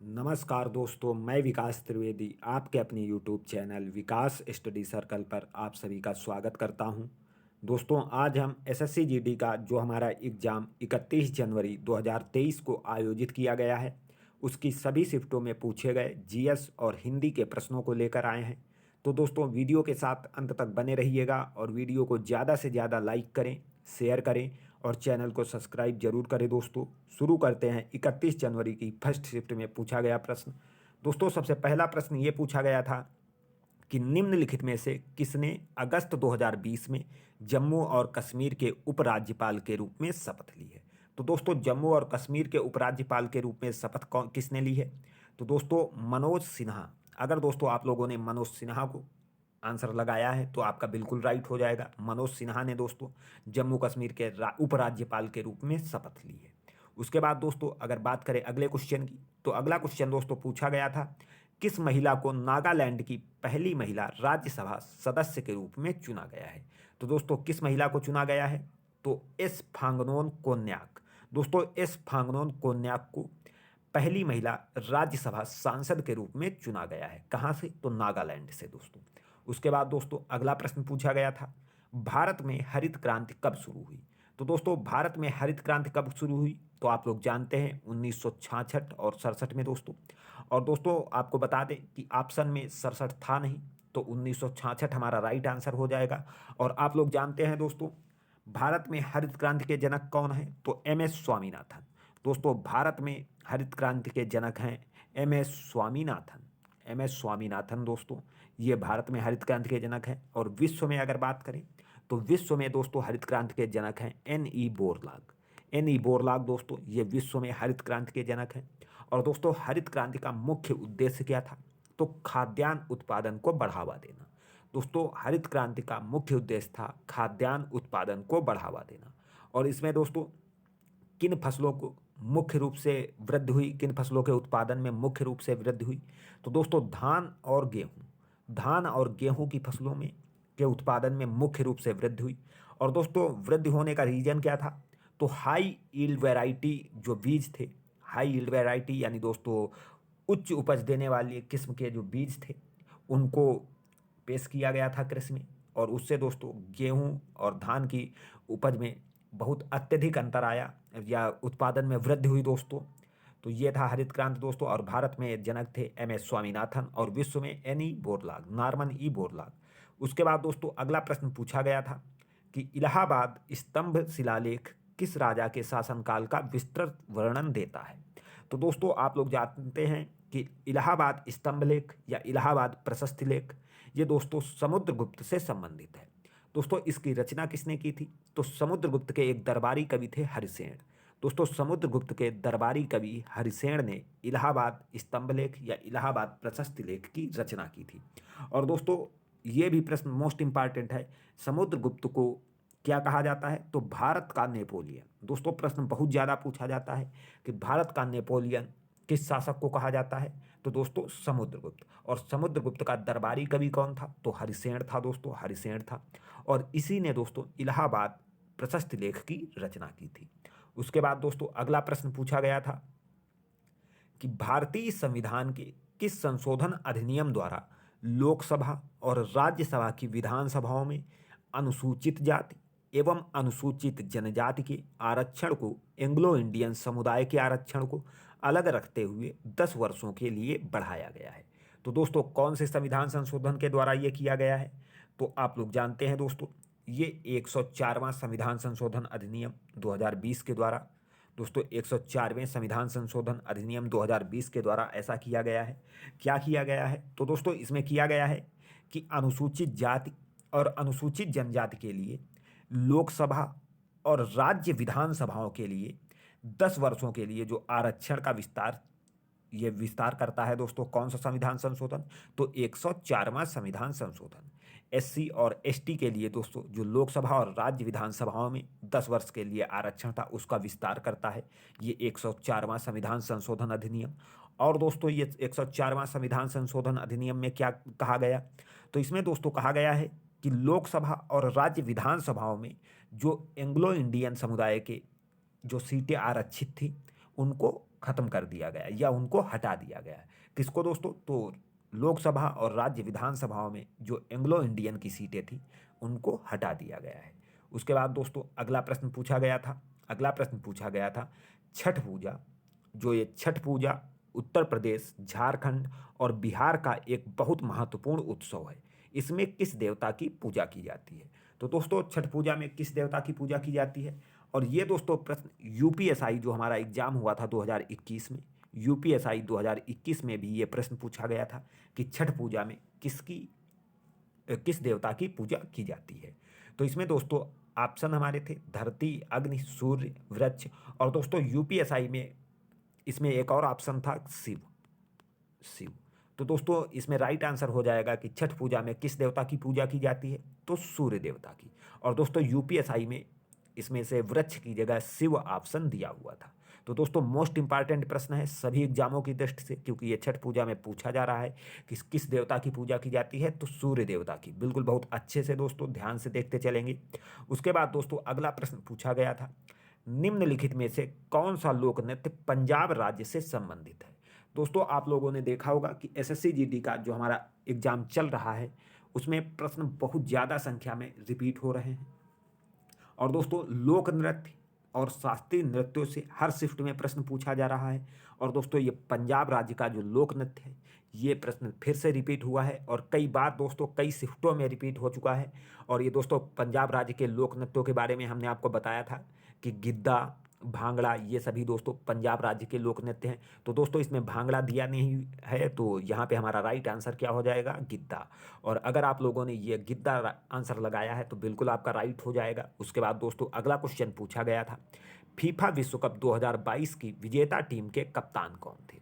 नमस्कार दोस्तों, मैं विकास त्रिवेदी आपके अपने यूट्यूब चैनल विकास स्टडी सर्कल पर आप सभी का स्वागत करता हूं। दोस्तों, आज हम एसएससी जीडी का जो हमारा एग्ज़ाम 31 जनवरी 2023 को आयोजित किया गया है, उसकी सभी शिफ्टों में पूछे गए जीएस और हिंदी के प्रश्नों को लेकर आए हैं। तो दोस्तों, वीडियो के साथ अंत तक बने रहिएगा और वीडियो को ज़्यादा से ज़्यादा लाइक करें, शेयर करें और चैनल को सब्सक्राइब जरूर करें। दोस्तों, शुरू करते हैं 31 जनवरी की फर्स्ट शिफ्ट में पूछा गया प्रश्न। दोस्तों, सबसे पहला प्रश्न ये पूछा गया था कि निम्नलिखित में से किसने अगस्त 2020 में जम्मू और कश्मीर के उपराज्यपाल के रूप में शपथ ली है। तो दोस्तों, जम्मू और कश्मीर के उपराज्यपाल के रूप में शपथ कौन किसने ली है? तो दोस्तों, मनोज सिन्हा। अगर दोस्तों आप लोगों ने मनोज सिन्हा को आंसर लगाया है तो आपका बिल्कुल राइट हो जाएगा। मनोज सिन्हा ने दोस्तों जम्मू कश्मीर के उपराज्यपाल के रूप में शपथ ली है। उसके बाद दोस्तों अगर बात करें अगले क्वेश्चन की, तो अगला क्वेश्चन दोस्तों पूछा गया था, किस महिला को नागालैंड की पहली महिला राज्यसभा सदस्य के रूप में चुना गया है? तो दोस्तों किस महिला को चुना गया है? तो एस फांगनोन कोन्याक। दोस्तों, एस फांगनोन कोन्याक को पहली महिला राज्यसभा सांसद के रूप में चुना गया है। कहाँ से? तो नागालैंड से दोस्तों। उसके बाद दोस्तों अगला प्रश्न पूछा गया था, भारत में हरित क्रांति कब शुरू हुई? तो दोस्तों भारत में हरित क्रांति कब शुरू हुई? तो आप लोग जानते हैं 1966 और 67 में दोस्तों। और दोस्तों आपको बता दें कि ऑप्शन में 67 था नहीं, तो 1966 हमारा राइट आंसर हो जाएगा। और आप लोग जानते हैं दोस्तों भारत में हरित क्रांति के जनक कौन है? तो एम एस स्वामीनाथन। दोस्तों भारत में हरित क्रांति के जनक हैं M S Swaminathan. M S Swaminathan दोस्तों ये भारत में हरित क्रांति के जनक हैं। और विश्व में अगर बात करें तो विश्व में दोस्तों हरित क्रांति के जनक हैं N E Borlaug. N E Borlaug दोस्तों ये विश्व में हरित क्रांति के जनक हैं। और दोस्तों हरित क्रांति का मुख्य उद्देश्य क्या था? तो खाद्यान्न उत्पादन को बढ़ावा देना। दोस्तों हरित क्रांति का मुख्य उद्देश्य था खाद्यान्न उत्पादन को बढ़ावा देना। और इसमें दोस्तों किन फसलों को मुख्य रूप से वृद्धि हुई, किन फसलों के उत्पादन में मुख्य रूप से वृद्धि हुई? तो दोस्तों धान और गेहूं की फसलों में के उत्पादन में मुख्य रूप से वृद्धि हुई। और दोस्तों वृद्धि होने का रीजन क्या था? तो हाई यील्ड वैरायटी जो बीज थे, हाई यील्ड वैरायटी यानी दोस्तों उच्च उपज देने वाली किस्म के जो बीज थे उनको पेश किया गया था कृषि में। और उससे दोस्तों गेहूं और धान की उपज में बहुत अत्यधिक अंतर आया या उत्पादन में वृद्धि हुई दोस्तों। तो ये था हरित क्रांति दोस्तों। और भारत में जनक थे एम एस स्वामीनाथन और विश्व में N E Borlaug, Norman E Borlaug. उसके बाद दोस्तों अगला प्रश्न पूछा गया था कि इलाहाबाद स्तंभ शिलालेख किस राजा के शासनकाल का विस्तृत वर्णन देता है? तो दोस्तों आप लोग जानते हैं कि इलाहाबाद स्तंभ लेख या इलाहाबाद प्रशस्ति लेख ये दोस्तों समुद्रगुप्त से संबंधित है। दोस्तों इसकी रचना किसने की थी? तो समुद्रगुप्त के एक दरबारी कवि थे हरिसेन। दोस्तों समुद्रगुप्त के दरबारी कवि हरिसेन ने इलाहाबाद स्तंभ लेख या इलाहाबाद प्रशस्ति लेख की रचना की थी। और दोस्तों ये भी प्रश्न मोस्ट इंपॉर्टेंट है, समुद्रगुप्त को क्या कहा जाता है? तो भारत का नेपोलियन। दोस्तों प्रश्न बहुत ज़्यादा पूछा जाता है कि भारत का नेपोलियन किस शासक को कहा जाता है? तो दोस्तों समुद्रगुप्त। और समुद्रगुप्त का दरबारी कवि कौन था? तो हरिसेन था दोस्तों, हरिसेन था। और इसी ने दोस्तों इलाहाबाद प्रशस्ति लेख की रचना की थी। उसके बाद दोस्तों अगला प्रश्न पूछा गया था कि भारतीय संविधान के किस संशोधन अधिनियम द्वारा लोकसभा और राज्यसभा की विधानसभाओं में अनुसूचित जाति एवं अनुसूचित जनजाति के आरक्षण को एंग्लो इंडियन समुदाय के आरक्षण को अलग रखते हुए 10 वर्षों के लिए बढ़ाया गया है? तो दोस्तों कौन से संविधान संशोधन के द्वारा ये किया गया है? तो आप लोग जानते हैं दोस्तों ये 104वां संविधान संशोधन अधिनियम 2020 के द्वारा, दोस्तों 104वें संविधान संशोधन अधिनियम 2020 के द्वारा ऐसा किया गया है। क्या किया गया है? तो दोस्तों इसमें किया गया है कि अनुसूचित जाति और अनुसूचित जनजाति के लिए लोकसभा और राज्य विधानसभाओं के लिए 10 वर्षों के लिए जो आरक्षण का विस्तार करता है दोस्तों कौन सा संविधान संशोधन? तो 104वां संविधान संशोधन। एससी और एसटी के लिए दोस्तों जो लोकसभा और राज्य विधानसभाओं में 10 वर्ष के लिए आरक्षण था उसका विस्तार करता है ये 104वां संविधान संशोधन अधिनियम। और दोस्तों ये 104वां संविधान संशोधन अधिनियम में क्या कहा गया? तो इसमें दोस्तों कहा गया है कि लोकसभा और राज्य विधानसभाओं में जो एंग्लो इंडियन समुदाय के जो सीटें आरक्षित थी उनको ख़त्म कर दिया गया या उनको हटा दिया गया है। किसको दोस्तों? तो लोकसभा और राज्य विधानसभाओं में जो एंग्लो इंडियन की सीटें थी उनको हटा दिया गया है। उसके बाद दोस्तों अगला प्रश्न पूछा गया था, छठ पूजा। जो ये छठ पूजा उत्तर प्रदेश, झारखंड और बिहार का एक बहुत महत्वपूर्ण उत्सव है। इसमें किस देवता की पूजा की जाती है? तो दोस्तों छठ पूजा में किस देवता की पूजा की जाती है? और ये दोस्तों प्रश्न यूपीएसआई जो हमारा एग्जाम हुआ था 2021 में, यूपीएसआई 2021 में भी ये प्रश्न पूछा गया था कि छठ पूजा में किस देवता की पूजा की जाती है। तो इसमें दोस्तों ऑप्शन हमारे थे धरती, अग्नि, सूर्य, वृक्ष, और दोस्तों यूपीएसआई में इसमें एक और ऑप्शन था शिव। तो दोस्तों इसमें राइट आंसर हो जाएगा कि छठ पूजा में किस देवता की पूजा की जाती है? तो सूर्य देवता की। और दोस्तों यूपीएसआई में इसमें से वृक्ष की जगह शिव ऑप्शन दिया हुआ था। तो दोस्तों मोस्ट इंपॉर्टेंट प्रश्न है सभी एग्जामों की दृष्टि से, क्योंकि ये छठ पूजा में पूछा जा रहा है कि किस देवता की पूजा की जाती है? तो सूर्य देवता की। बिल्कुल बहुत अच्छे से दोस्तों ध्यान से देखते चलेंगे। उसके बाद दोस्तों अगला प्रश्न पूछा गया था, निम्नलिखित में से कौन सा लोक नृत्य पंजाब राज्य से संबंधित है? दोस्तों आप लोगों ने देखा होगा कि एसएससी जीडी का जो हमारा एग्जाम चल रहा है उसमें प्रश्न बहुत ज़्यादा संख्या में रिपीट हो रहे हैं। और दोस्तों लोक नृत्य और शास्त्रीय नृत्यों से हर शिफ्ट में प्रश्न पूछा जा रहा है। और दोस्तों ये पंजाब राज्य का जो लोक नृत्य है ये प्रश्न फिर से रिपीट हुआ है और कई बार दोस्तों कई शिफ्टों में रिपीट हो चुका है। और ये दोस्तों पंजाब राज्य के लोक नृत्यों के बारे में हमने आपको बताया था कि गिद्धा, भांगड़ा, ये सभी दोस्तों पंजाब राज्य के लोक नृत्य हैं। तो दोस्तों इसमें भांगड़ा दिया नहीं है, तो यहाँ पे हमारा राइट आंसर क्या हो जाएगा? गिद्धा। और अगर आप लोगों ने ये गिद्धा आंसर लगाया है तो बिल्कुल आपका राइट हो जाएगा। उसके बाद दोस्तों अगला क्वेश्चन पूछा गया था, फीफा विश्व कप 2022 की विजेता टीम के कप्तान कौन थे?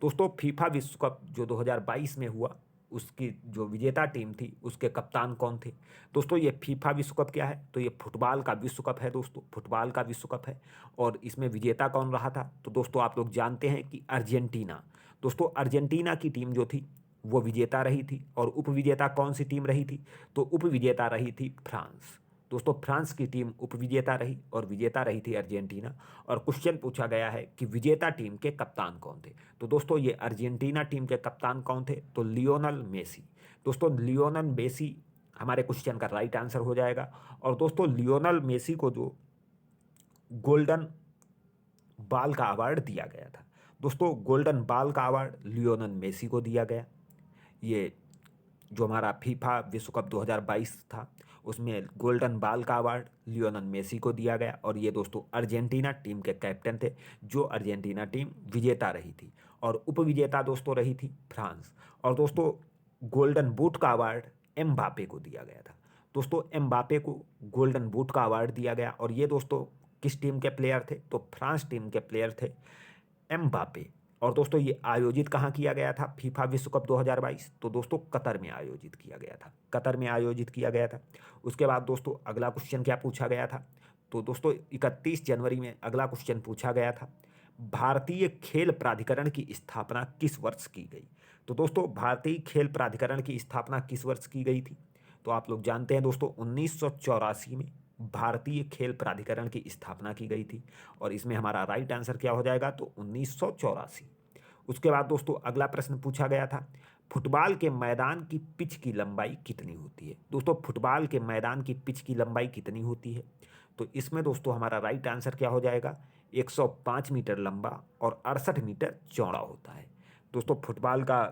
दोस्तों फीफा विश्व कप जो 2022 में हुआ उसकी जो विजेता टीम थी उसके कप्तान कौन थे? दोस्तों ये फीफा विश्व कप क्या है? तो ये फुटबॉल का विश्व कप है दोस्तों, फुटबॉल का विश्व कप है। और इसमें विजेता कौन रहा था? तो दोस्तों आप लोग जानते हैं कि अर्जेंटीना। दोस्तों अर्जेंटीना की टीम जो थी वो विजेता रही थी। और उपविजेता कौन सी टीम रही थी? तो उपविजेता रही थी फ्रांस। दोस्तों फ्रांस की टीम उपविजेता रही और विजेता रही थी अर्जेंटीना। और क्वेश्चन पूछा गया है कि विजेता टीम के कप्तान कौन थे? तो दोस्तों ये अर्जेंटीना टीम के कप्तान कौन थे? तो लियोनल मेसी। दोस्तों लियोनल मेसी हमारे क्वेश्चन का राइट आंसर हो जाएगा। और दोस्तों लियोनल मेसी को जो गोल्डन बॉल का अवार्ड दिया गया था, दोस्तों गोल्डन बॉल का अवार्ड लियोनल मेसी को दिया गया। ये जो हमारा फीफा विश्व कप 2022 था उसमें गोल्डन बॉल का अवार्ड लियोनल मेसी को दिया गया। और ये दोस्तों अर्जेंटीना टीम के कैप्टन थे, जो अर्जेंटीना टीम विजेता रही थी। और उपविजेता दोस्तों रही थी फ्रांस। और दोस्तों गोल्डन बूट का अवार्ड एम्बापे को दिया गया था। दोस्तों एम्बापे को गोल्डन बूट का अवार्ड दिया गया। और ये दोस्तों किस टीम के प्लेयर थे? तो फ्रांस टीम के प्लेयर थे एम्बापे। और दोस्तों ये आयोजित कहाँ किया गया था फीफा विश्व कप 2022? तो दोस्तों कतर में आयोजित किया गया था, कतर में आयोजित किया गया था। उसके बाद दोस्तों अगला क्वेश्चन क्या पूछा गया था? तो दोस्तों 31 जनवरी में अगला क्वेश्चन पूछा गया था, भारतीय खेल प्राधिकरण की स्थापना किस वर्ष की गई? तो दोस्तों भारतीय खेल प्राधिकरण की स्थापना किस वर्ष की गई थी? तो आप लोग जानते हैं दोस्तों 1984 में भारतीय खेल प्राधिकरण की स्थापना की गई थी। और इसमें हमारा राइट आंसर क्या हो जाएगा? तो 1984। उसके बाद दोस्तों अगला प्रश्न पूछा गया था, फुटबॉल के मैदान की पिच की लंबाई कितनी होती है? दोस्तों फुटबॉल के मैदान की पिच की लंबाई कितनी होती है? तो इसमें दोस्तों हमारा राइट आंसर क्या हो जाएगा? 105 मीटर लंबा और 68 मीटर चौड़ा होता है। दोस्तों फुटबॉल का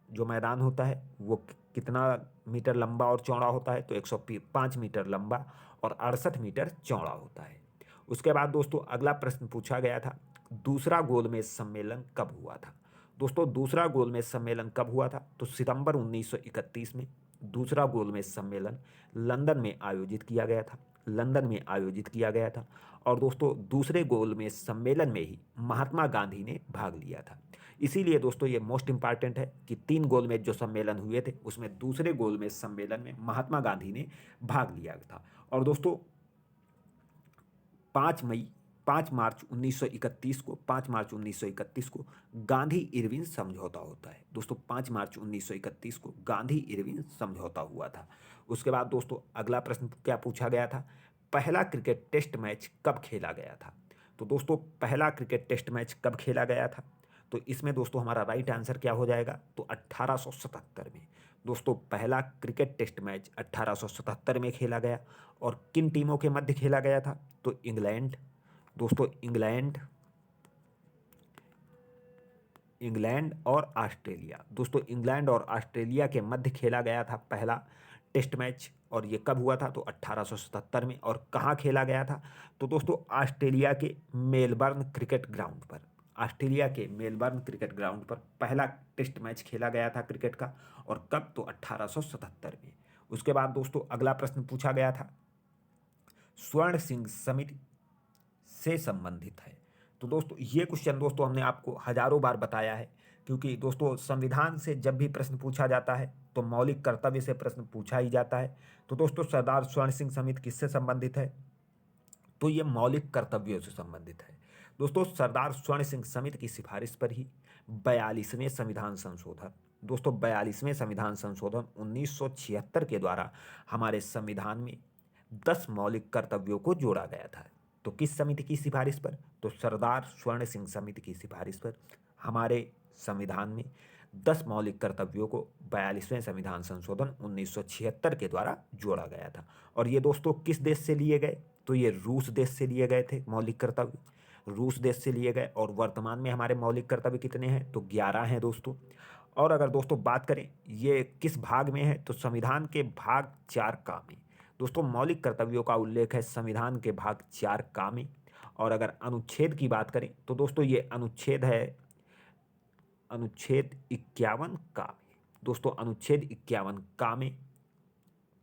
जो मैदान होता है वो कितना मीटर लंबा और चौड़ा होता है? तो 105 मीटर लंबा और 68 मीटर चौड़ा होता है। उसके बाद दोस्तों अगला प्रश्न पूछा गया था, दूसरा गोलमेज सम्मेलन कब हुआ था? दोस्तों दूसरा गोलमेज सम्मेलन कब हुआ था? तो सितंबर 1931 में दूसरा गोलमेज सम्मेलन लंदन में आयोजित किया गया था, लंदन में आयोजित किया गया था। और दोस्तों दूसरे गोलमेज सम्मेलन में ही महात्मा गांधी ने भाग लिया था। इसीलिए दोस्तों ये मोस्ट इंपॉर्टेंट है कि 3 गोलमेज जो सम्मेलन हुए थे उसमें दूसरे गोलमेज सम्मेलन में महात्मा गांधी ने भाग लिया था। और दोस्तों 5 मार्च 1931 को 5 मार्च 1931 को गांधी इरविन समझौता होता है। दोस्तों 5 मार्च 1931 को गांधी इरविन समझौता हुआ था। उसके बाद दोस्तों अगला प्रश्न क्या पूछा गया था, पहला क्रिकेट टेस्ट मैच कब खेला गया था? तो दोस्तों पहला क्रिकेट टेस्ट मैच कब खेला गया था? तो इसमें दोस्तों हमारा राइट आंसर क्या हो जाएगा? तो 1877 में। दोस्तों पहला क्रिकेट टेस्ट मैच 1877 में खेला गया। और किन टीमों के मध्य खेला गया था? तो इंग्लैंड, दोस्तों इंग्लैंड और ऑस्ट्रेलिया। दोस्तों इंग्लैंड और ऑस्ट्रेलिया के मध्य खेला गया था पहला टेस्ट मैच। और ये कब हुआ था? तो 1877 में। और कहाँ खेला गया था? तो दोस्तों ऑस्ट्रेलिया के मेलबर्न क्रिकेट ग्राउंड पर। ऑस्ट्रेलिया के मेलबर्न क्रिकेट ग्राउंड पर पहला टेस्ट मैच खेला गया था क्रिकेट का। और कब? तो 1877 में। उसके बाद दोस्तों अगला प्रश्न पूछा गया था, स्वर्ण सिंह समिति से संबंधित है। तो दोस्तों ये क्वेश्चन दोस्तों हमने आपको हजारों बार बताया है, क्योंकि दोस्तों संविधान से जब भी प्रश्न पूछा जाता है तो मौलिक कर्तव्य से प्रश्न पूछा ही जाता है। तो दोस्तों सरदार स्वर्ण सिंह समिति किससे संबंधित है? तो ये मौलिक कर्तव्यों से संबंधित है। दोस्तों सरदार स्वर्ण सिंह समिति की सिफारिश पर ही 42वें संविधान संशोधन, दोस्तों 42वें संविधान संशोधन 1976 के द्वारा हमारे संविधान में 10 मौलिक कर्तव्यों को जोड़ा गया था। तो किस समिति की सिफारिश पर? तो सरदार स्वर्ण सिंह समिति की सिफारिश पर हमारे संविधान में 10 मौलिक कर्तव्यों को 42वें संविधान संशोधन 1976 के द्वारा जोड़ा गया था। और ये दोस्तों किस देश से लिए गए? तो ये रूस देश से लिए गए थे मौलिक कर्तव्य, रूस देश से लिए गए। और वर्तमान में हमारे मौलिक कर्तव्य कितने हैं? तो 11 हैं दोस्तों। और अगर दोस्तों बात करें ये किस भाग में है, तो संविधान के भाग 4 का में। दोस्तों मौलिक कर्तव्यों का उल्लेख है संविधान के भाग 4 का में। और अगर अनुच्छेद की बात करें तो दोस्तों ये अनुच्छेद है अनुच्छेद 51 का में। दोस्तों अनुच्छेद 51 का में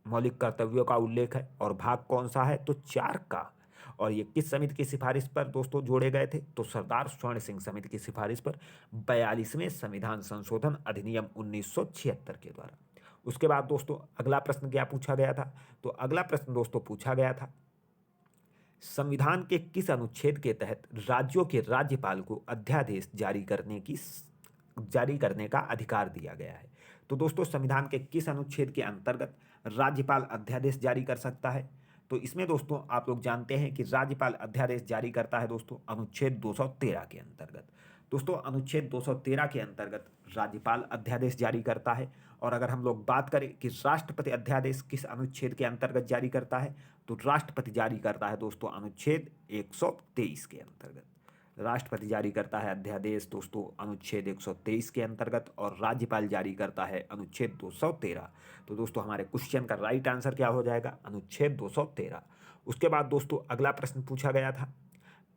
मौलिक कर्तव्यों का उल्लेख है। और भाग कौन सा है? तो 4 का। और ये किस समिति की सिफारिश पर दोस्तों जोड़े गए थे? तो सरदार स्वर्ण सिंह समिति की सिफारिश पर 42वें संविधान संशोधन अधिनियम 1976 के द्वारा। उसके बाद दोस्तों अगला प्रश्न क्या पूछा गया था? तो अगला प्रश्न दोस्तों पूछा गया था, संविधान के किस अनुच्छेद के तहत राज्यों के राज्यपाल को अध्यादेश जारी करने का अधिकार दिया गया है? तो दोस्तों संविधान के किस अनुच्छेद के अंतर्गत राज्यपाल अध्यादेश जारी कर सकता है? तो इसमें दोस्तों आप लोग जानते हैं कि राज्यपाल अध्यादेश जारी करता है दोस्तों अनुच्छेद 213 के अंतर्गत। दोस्तों अनुच्छेद 213 के अंतर्गत राज्यपाल अध्यादेश जारी करता है। और अगर हम लोग बात करें कि राष्ट्रपति अध्यादेश किस अनुच्छेद के अंतर्गत जारी करता है, तो राष्ट्रपति जारी करता है दोस्तों अनुच्छेद 123 के अंतर्गत। राष्ट्रपति जारी करता है अध्यादेश दोस्तों अनुच्छेद 123 के अंतर्गत। और राज्यपाल जारी करता है अनुच्छेद 213। तो दोस्तों हमारे क्वेश्चन का राइट आंसर क्या हो जाएगा? अनुच्छेद 213। उसके बाद दोस्तों अगला प्रश्न पूछा गया था,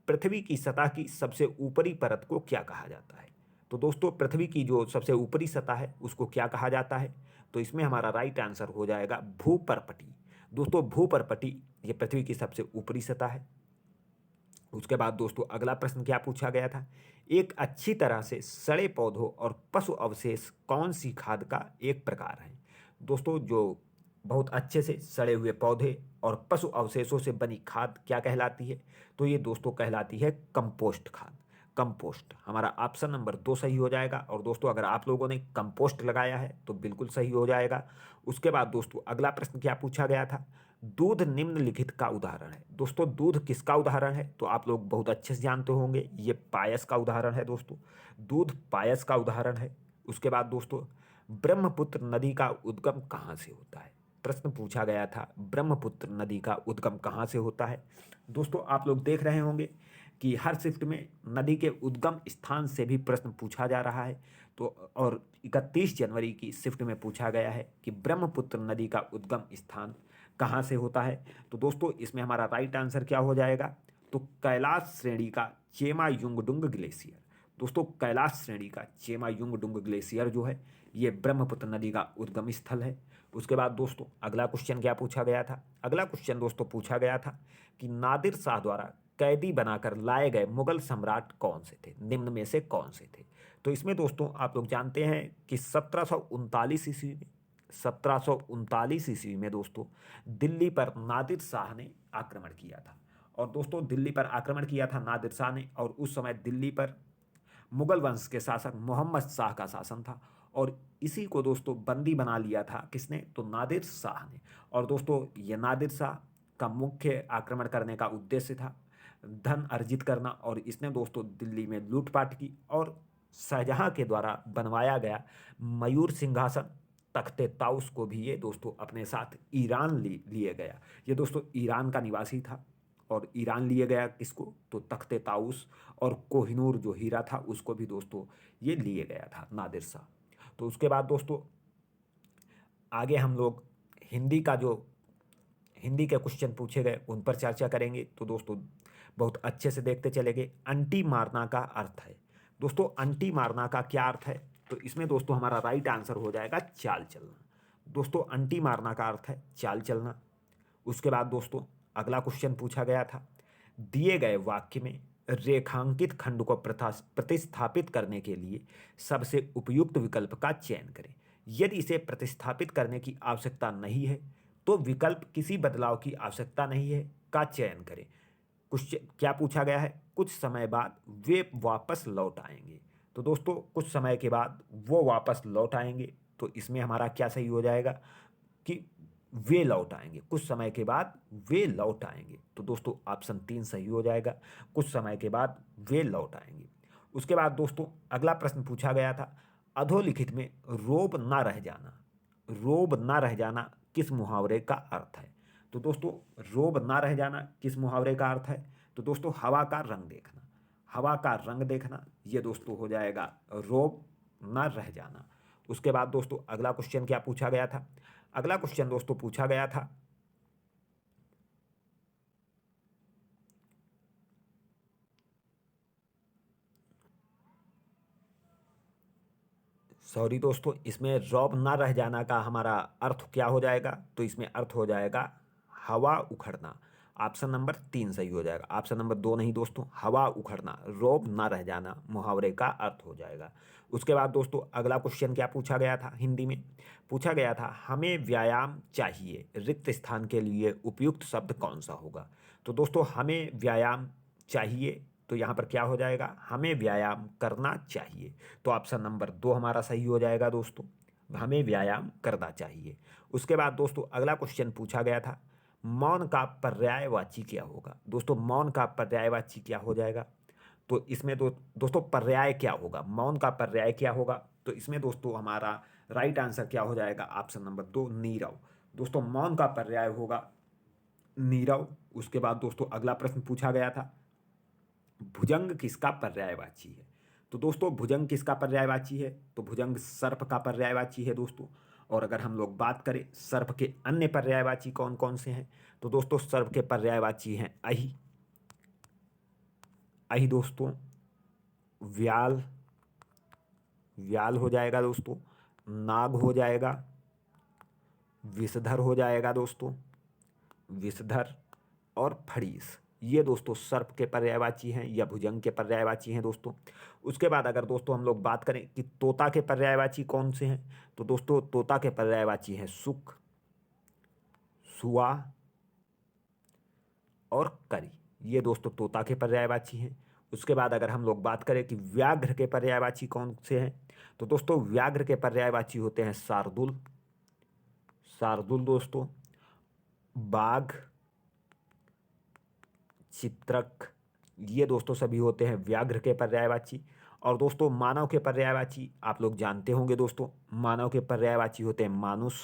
पृथ्वी की सतह की सबसे ऊपरी परत को क्या कहा जाता है? तो दोस्तों पृथ्वी की जो सबसे ऊपरी सतह है उसको क्या कहा जाता है? तो इसमें हमारा राइट आंसर हो जाएगा भूपर्पटी। दोस्तों भूपर्पटी ये पृथ्वी की सबसे ऊपरी सतह है। उसके बाद दोस्तों अगला प्रश्न क्या पूछा गया था, एक अच्छी तरह से सड़े पौधों और पशु अवशेष कौन सी खाद का एक प्रकार है? दोस्तों जो बहुत अच्छे से सड़े हुए पौधे और पशु अवशेषों से बनी खाद क्या कहलाती है? तो ये दोस्तों कहलाती है कंपोस्ट खाद। कंपोस्ट हमारा ऑप्शन नंबर 2 सही हो जाएगा। और दोस्तों अगर आप लोगों ने कंपोस्ट लगाया है तो बिल्कुल सही हो जाएगा। उसके बाद दोस्तों अगला प्रश्न क्या पूछा गया था, दूध निम्नलिखित का उदाहरण है। दोस्तों दूध किसका उदाहरण है? तो आप लोग बहुत अच्छे से जानते होंगे, ये पायस का उदाहरण है दोस्तों। दूध पायस का उदाहरण है। उसके बाद दोस्तों ब्रह्मपुत्र नदी का उद्गम कहाँ से होता है? प्रश्न पूछा गया था ब्रह्मपुत्र नदी का उद्गम कहाँ से होता है। दोस्तों आप लोग देख रहे होंगे कि हर शिफ्ट में नदी के उद्गम स्थान से भी प्रश्न पूछा जा रहा है। तो और 31 जनवरी की शिफ्ट में पूछा गया है कि ब्रह्मपुत्र नदी का उद्गम स्थान कहाँ से होता है। तो दोस्तों इसमें हमारा राइट आंसर क्या हो जाएगा? तो कैलाश श्रेणी का चेमायुंगडुंग ग्लेशियर। दोस्तों कैलाश श्रेणी का चेमायुंगडुंग ग्लेशियर जो है ये ब्रह्मपुत्र नदी का उद्गम स्थल है। उसके बाद दोस्तों अगला क्वेश्चन क्या पूछा गया था? अगला क्वेश्चन दोस्तों पूछा गया था कि नादिर शाह द्वारा कैदी बनाकर लाए गए मुगल सम्राट कौन से थे, निम्न में से कौन से थे? तो इसमें दोस्तों आप लोग जानते हैं कि 1739 ईस्वी में दोस्तों दिल्ली पर नादिर शाह ने आक्रमण किया था। और दोस्तों दिल्ली पर आक्रमण किया था नादिर शाह ने। और उस समय दिल्ली पर मुगल वंश के शासक मोहम्मद शाह का शासन था। और इसी को दोस्तों बंदी बना लिया था किसने? तो नादिर शाह ने। और दोस्तों ये नादिर शाह का मुख्य आक्रमण करने का उद्देश्य था धन अर्जित करना, और इसने दोस्तों दिल्ली में लूटपाट की, और शाहजहां के द्वारा बनवाया गया मयूर सिंहासन तख्ते ताउस को भी ये दोस्तों अपने साथ ईरान लिए गया। ये दोस्तों ईरान का निवासी था, और ईरान लिए गया किसको, तो तख्ते ताउस, और कोहिनूर जो हीरा था उसको भी दोस्तों ये लिए गया था नादिर शाह। तो उसके बाद दोस्तों आगे हम लोग हिंदी का जो हिंदी के क्वेश्चन पूछे गए उन पर चर्चा करेंगे। तो दोस्तों बहुत अच्छे से देखते चलेंगे। अंटी मारना का अर्थ है दोस्तों, अंटी मारना का क्या अर्थ है, तो इसमें दोस्तों हमारा राइट आंसर हो जाएगा चाल चलना। दोस्तों अंटी मारना का अर्थ है चाल चलना। उसके बाद दोस्तों अगला क्वेश्चन पूछा गया था, दिए गए वाक्य में रेखांकित खंड को प्रतिस्थापित करने के लिए सबसे उपयुक्त विकल्प का चयन करें। यदि इसे प्रतिस्थापित करने की आवश्यकता नहीं है तो विकल्प किसी बदलाव की आवश्यकता नहीं है का चयन करें। कुछ क्या पूछा गया है, कुछ समय बाद वे वापस लौट आएंगे। तो दोस्तों कुछ समय के बाद वो वापस लौट आएंगे, तो इसमें हमारा क्या सही हो जाएगा कि वे लौट आएंगे, कुछ समय के बाद वे लौट आएंगे। तो दोस्तों ऑप्शन 3 सही हो जाएगा, कुछ समय के बाद वे लौट आएंगे। उसके बाद दोस्तों अगला प्रश्न पूछा गया था, अधोलिखित में रोब ना रह जाना, रोब ना रह जाना किस मुहावरे का अर्थ है। तो दोस्तों रोब ना रह जाना किस मुहावरे का अर्थ है, तो दोस्तों हवा का रंग देखना, हवा का रंग देखना ये दोस्तों हो जाएगा रोब ना रह जाना। उसके बाद दोस्तों अगला क्वेश्चन क्या पूछा गया था, अगला क्वेश्चन दोस्तों पूछा गया था, सॉरी दोस्तों, इसमें रौब ना रह जाना का हमारा अर्थ क्या हो जाएगा, तो इसमें अर्थ हो जाएगा हवा उखड़ना। ऑप्शन नंबर 3 सही हो जाएगा, ऑप्शन नंबर 2 नहीं दोस्तों, हवा उखड़ना, रौब ना रह जाना मुहावरे का अर्थ हो जाएगा। उसके बाद दोस्तों अगला क्वेश्चन क्या पूछा गया था, हिंदी में पूछा गया था, हमें व्यायाम चाहिए, रिक्त स्थान के लिए उपयुक्त शब्द कौन सा होगा। तो दोस्तों हमें व्यायाम चाहिए, तो यहाँ पर क्या हो जाएगा, हमें व्यायाम करना चाहिए। तो ऑप्शन नंबर 2 हमारा सही हो जाएगा दोस्तों, हमें व्यायाम करना चाहिए। उसके बाद दोस्तों अगला क्वेश्चन पूछा गया था, मौन का पर्यायवाची क्या होगा। दोस्तों मौन का पर्यायवाची क्या हो जाएगा, तो इसमें दोस्तों पर्याय क्या होगा, मौन का पर्याय क्या होगा, तो इसमें दोस्तों हमारा राइट आंसर क्या हो जाएगा, ऑप्शन नंबर 2 नीरव। दोस्तों मौन का पर्याय होगा नीरव। उसके बाद दोस्तों अगला प्रश्न पूछा गया था, भुजंग किसका पर्यायवाची है। तो दोस्तों भुजंग किसका पर्यायवाची है, तो भुजंग सर्प का पर्यायवाची है दोस्तों। और अगर हम लोग बात करें सर्प के अन्य पर्यायवाची कौन कौन से हैं, तो दोस्तों सर्प के पर्यायवाची हैं अहि, अहि दोस्तों, व्याल, व्याल हो जाएगा दोस्तों, नाग हो जाएगा, विषधर हो जाएगा दोस्तों, विषधर, और फड़ीस। ये दोस्तों सर्प के पर्यायवाची हैं या भुजंग के पर्यायवाची हैं दोस्तों। उसके बाद अगर दोस्तों हम लोग बात करें कि तोता के पर्यायवाची कौन से हैं, तो दोस्तों तोता के पर्यायवाची हैं सुक, सुआ, और करी। ये दोस्तों तोता के पर्यायवाची हैं। उसके बाद अगर हम लोग बात करें कि व्याघ्र के पर्यायवाची कौन से हैं, तो दोस्तों व्याघ्र के पर्यायवाची होते हैं शार्दुल, शार्दुल दोस्तों, बाघ, चित्रक। ये दोस्तों सभी होते हैं व्याघ्र के पर्यायवाची। और दोस्तों मानव के पर्यायवाची आप लोग जानते होंगे दोस्तों, मानव के पर्यायवाची होते हैं मानुष,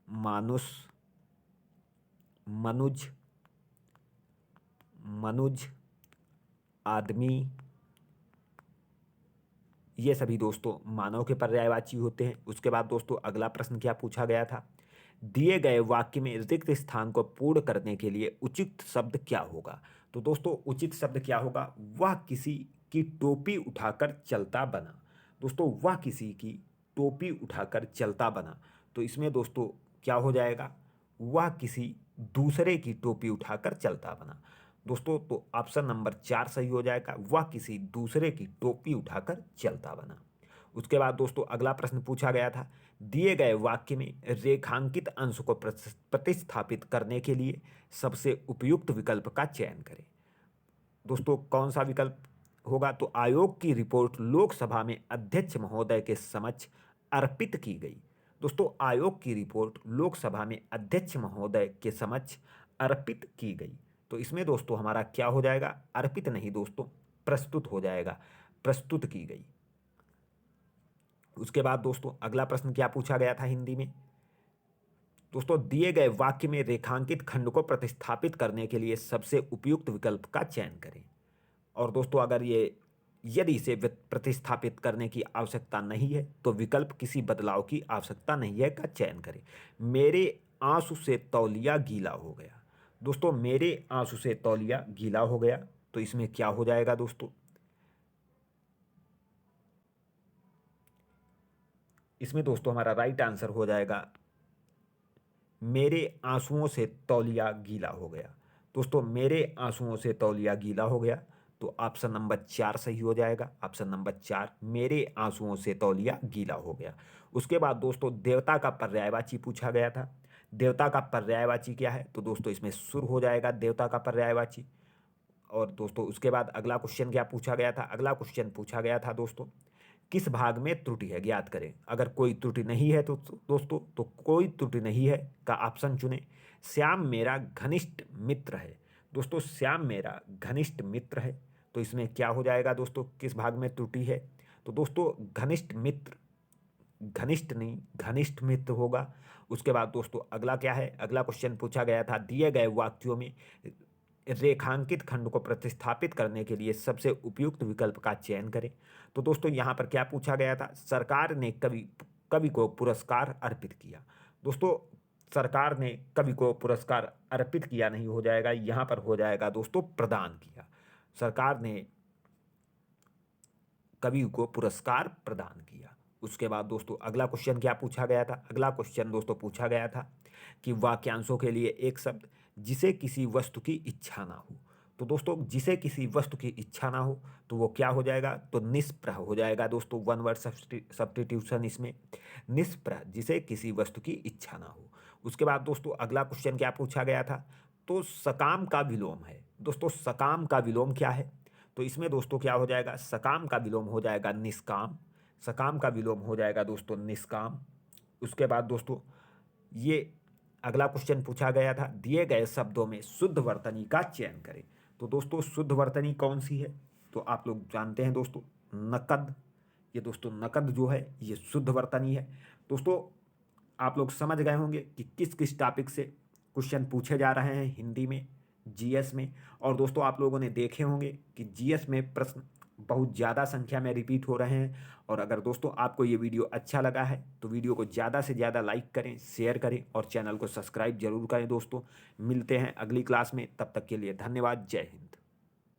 मानुष, मनुज, मनुज, आदमी। ये सभी दोस्तों मानव के पर्यायवाची होते हैं। उसके बाद दोस्तों अगला प्रश्न क्या पूछा गया था, दिए गए वाक्य में रिक्त स्थान को पूर्ण करने के लिए उचित शब्द क्या होगा। तो दोस्तों उचित शब्द क्या होगा, वह किसी की टोपी उठाकर चलता बना। दोस्तों वह किसी की टोपी उठाकर चलता बना, तो इसमें दोस्तों क्या हो जाएगा, वह किसी दूसरे की टोपी उठाकर चलता बना दोस्तों। तो ऑप्शन नंबर 4 सही हो जाएगा, वह किसी दूसरे की टोपी उठाकर चलता बना। उसके बाद दोस्तों अगला प्रश्न पूछा गया था, दिए गए वाक्य में रेखांकित अंश को प्रतिस्थापित करने के लिए सबसे उपयुक्त विकल्प का चयन करें। दोस्तों कौन सा विकल्प होगा, तो आयोग की रिपोर्ट लोकसभा में अध्यक्ष महोदय के समक्ष अर्पित की गई। दोस्तों आयोग की रिपोर्ट लोकसभा में अध्यक्ष महोदय के समक्ष अर्पित की गई। तो इसमें दोस्तों हमारा क्या हो जाएगा, अर्पित नहीं दोस्तों, प्रस्तुत हो जाएगा, प्रस्तुत की गई। उसके बाद दोस्तों अगला प्रश्न क्या पूछा गया था हिंदी में, दोस्तों दिए गए वाक्य में रेखांकित खंड को प्रतिस्थापित करने के लिए सबसे उपयुक्त विकल्प का चयन करें। और दोस्तों अगर यदि इसे प्रतिस्थापित करने की आवश्यकता नहीं है तो विकल्प किसी बदलाव की आवश्यकता नहीं है का चयन करें। मेरे आंसू से तौलिया गीला हो गया। दोस्तों मेरे आंसू से तौलिया गीला हो गया, तो इसमें क्या हो जाएगा दोस्तों, इसमें दोस्तों हमारा राइट आंसर हो जाएगा मेरे आंसुओं से तौलिया गीला हो गया। दोस्तों मेरे आंसुओं से तौलिया गीला हो गया, तो ऑप्शन नंबर 4 सही हो जाएगा। ऑप्शन नंबर 4, मेरे आंसुओं से तौलिया गीला हो गया। उसके बाद दोस्तों देवता का पर्यायवाची पूछा गया था। देवता का पर्यायवाची क्या है, तो दोस्तों इसमें सुर हो जाएगा देवता का पर्यायवाची। और दोस्तों उसके बाद अगला क्वेश्चन क्या पूछा गया था, अगला क्वेश्चन पूछा गया था दोस्तों किस भाग में त्रुटि है ज्ञात करें। अगर कोई त्रुटि नहीं है तो दोस्तों तो कोई त्रुटि नहीं है का ऑप्शन चुने। श्याम मेरा घनिष्ठ मित्र है। दोस्तों श्याम मेरा घनिष्ठ मित्र है, तो इसमें क्या हो जाएगा दोस्तों, किस भाग में त्रुटि है, तो दोस्तों घनिष्ठ मित्र, घनिष्ठ नहीं घनिष्ठ मित्र होगा। उसके बाद दोस्तों अगला क्या है, अगला क्वेश्चन पूछा गया था दिए गए वाक्यों में रेखांकित खंड को प्रतिस्थापित करने के लिए सबसे उपयुक्त विकल्प का चयन करें। तो दोस्तों यहाँ पर क्या पूछा गया था, सरकार ने कवि को पुरस्कार अर्पित किया। दोस्तों सरकार ने कवि को पुरस्कार अर्पित किया नहीं हो जाएगा, यहाँ पर हो जाएगा दोस्तों प्रदान किया। सरकार ने कवि को पुरस्कार प्रदान किया। उसके बाद दोस्तों अगला क्वेश्चन क्या पूछा गया था, अगला क्वेश्चन दोस्तों पूछा गया था कि वाक्यांशों के लिए एक शब्द जिसे किसी वस्तु की इच्छा ना हो। तो दोस्तों जिसे किसी वस्तु की इच्छा ना हो तो वो क्या हो जाएगा, तो निष्प्रह हो जाएगा दोस्तों, वन वर्ड सब्स्टिट्यूशन इसमें, निष्प्रह जिसे किसी वस्तु की इच्छा ना हो। उसके बाद दोस्तों अगला क्वेश्चन क्या पूछा गया था, तो सकाम का विलोम है। दोस्तों सकाम का विलोम क्या है, तो इसमें दोस्तों क्या हो जाएगा, सकाम का विलोम हो जाएगा निष्काम। सकाम का विलोम हो जाएगा दोस्तों निष्काम। उसके बाद दोस्तों ये अगला क्वेश्चन पूछा गया था दिए गए शब्दों में शुद्ध वर्तनी का चयन करें। तो दोस्तों शुद्ध वर्तनी कौन सी है, तो आप लोग जानते हैं दोस्तों नकद। ये दोस्तों नकद जो है ये शुद्ध वर्तनी है। दोस्तों आप लोग समझ गए होंगे कि किस किस टॉपिक से क्वेश्चन पूछे जा रहे हैं हिंदी में, जीएस में। और दोस्तों आप लोगों ने देखे होंगे कि जीएस में प्रश्न बहुत ज़्यादा संख्या में रिपीट हो रहे हैं। और अगर दोस्तों आपको ये वीडियो अच्छा लगा है तो वीडियो को ज़्यादा से ज़्यादा लाइक करें, शेयर करें और चैनल को सब्सक्राइब जरूर करें दोस्तों। मिलते हैं अगली क्लास में, तब तक के लिए धन्यवाद। जय हिंद।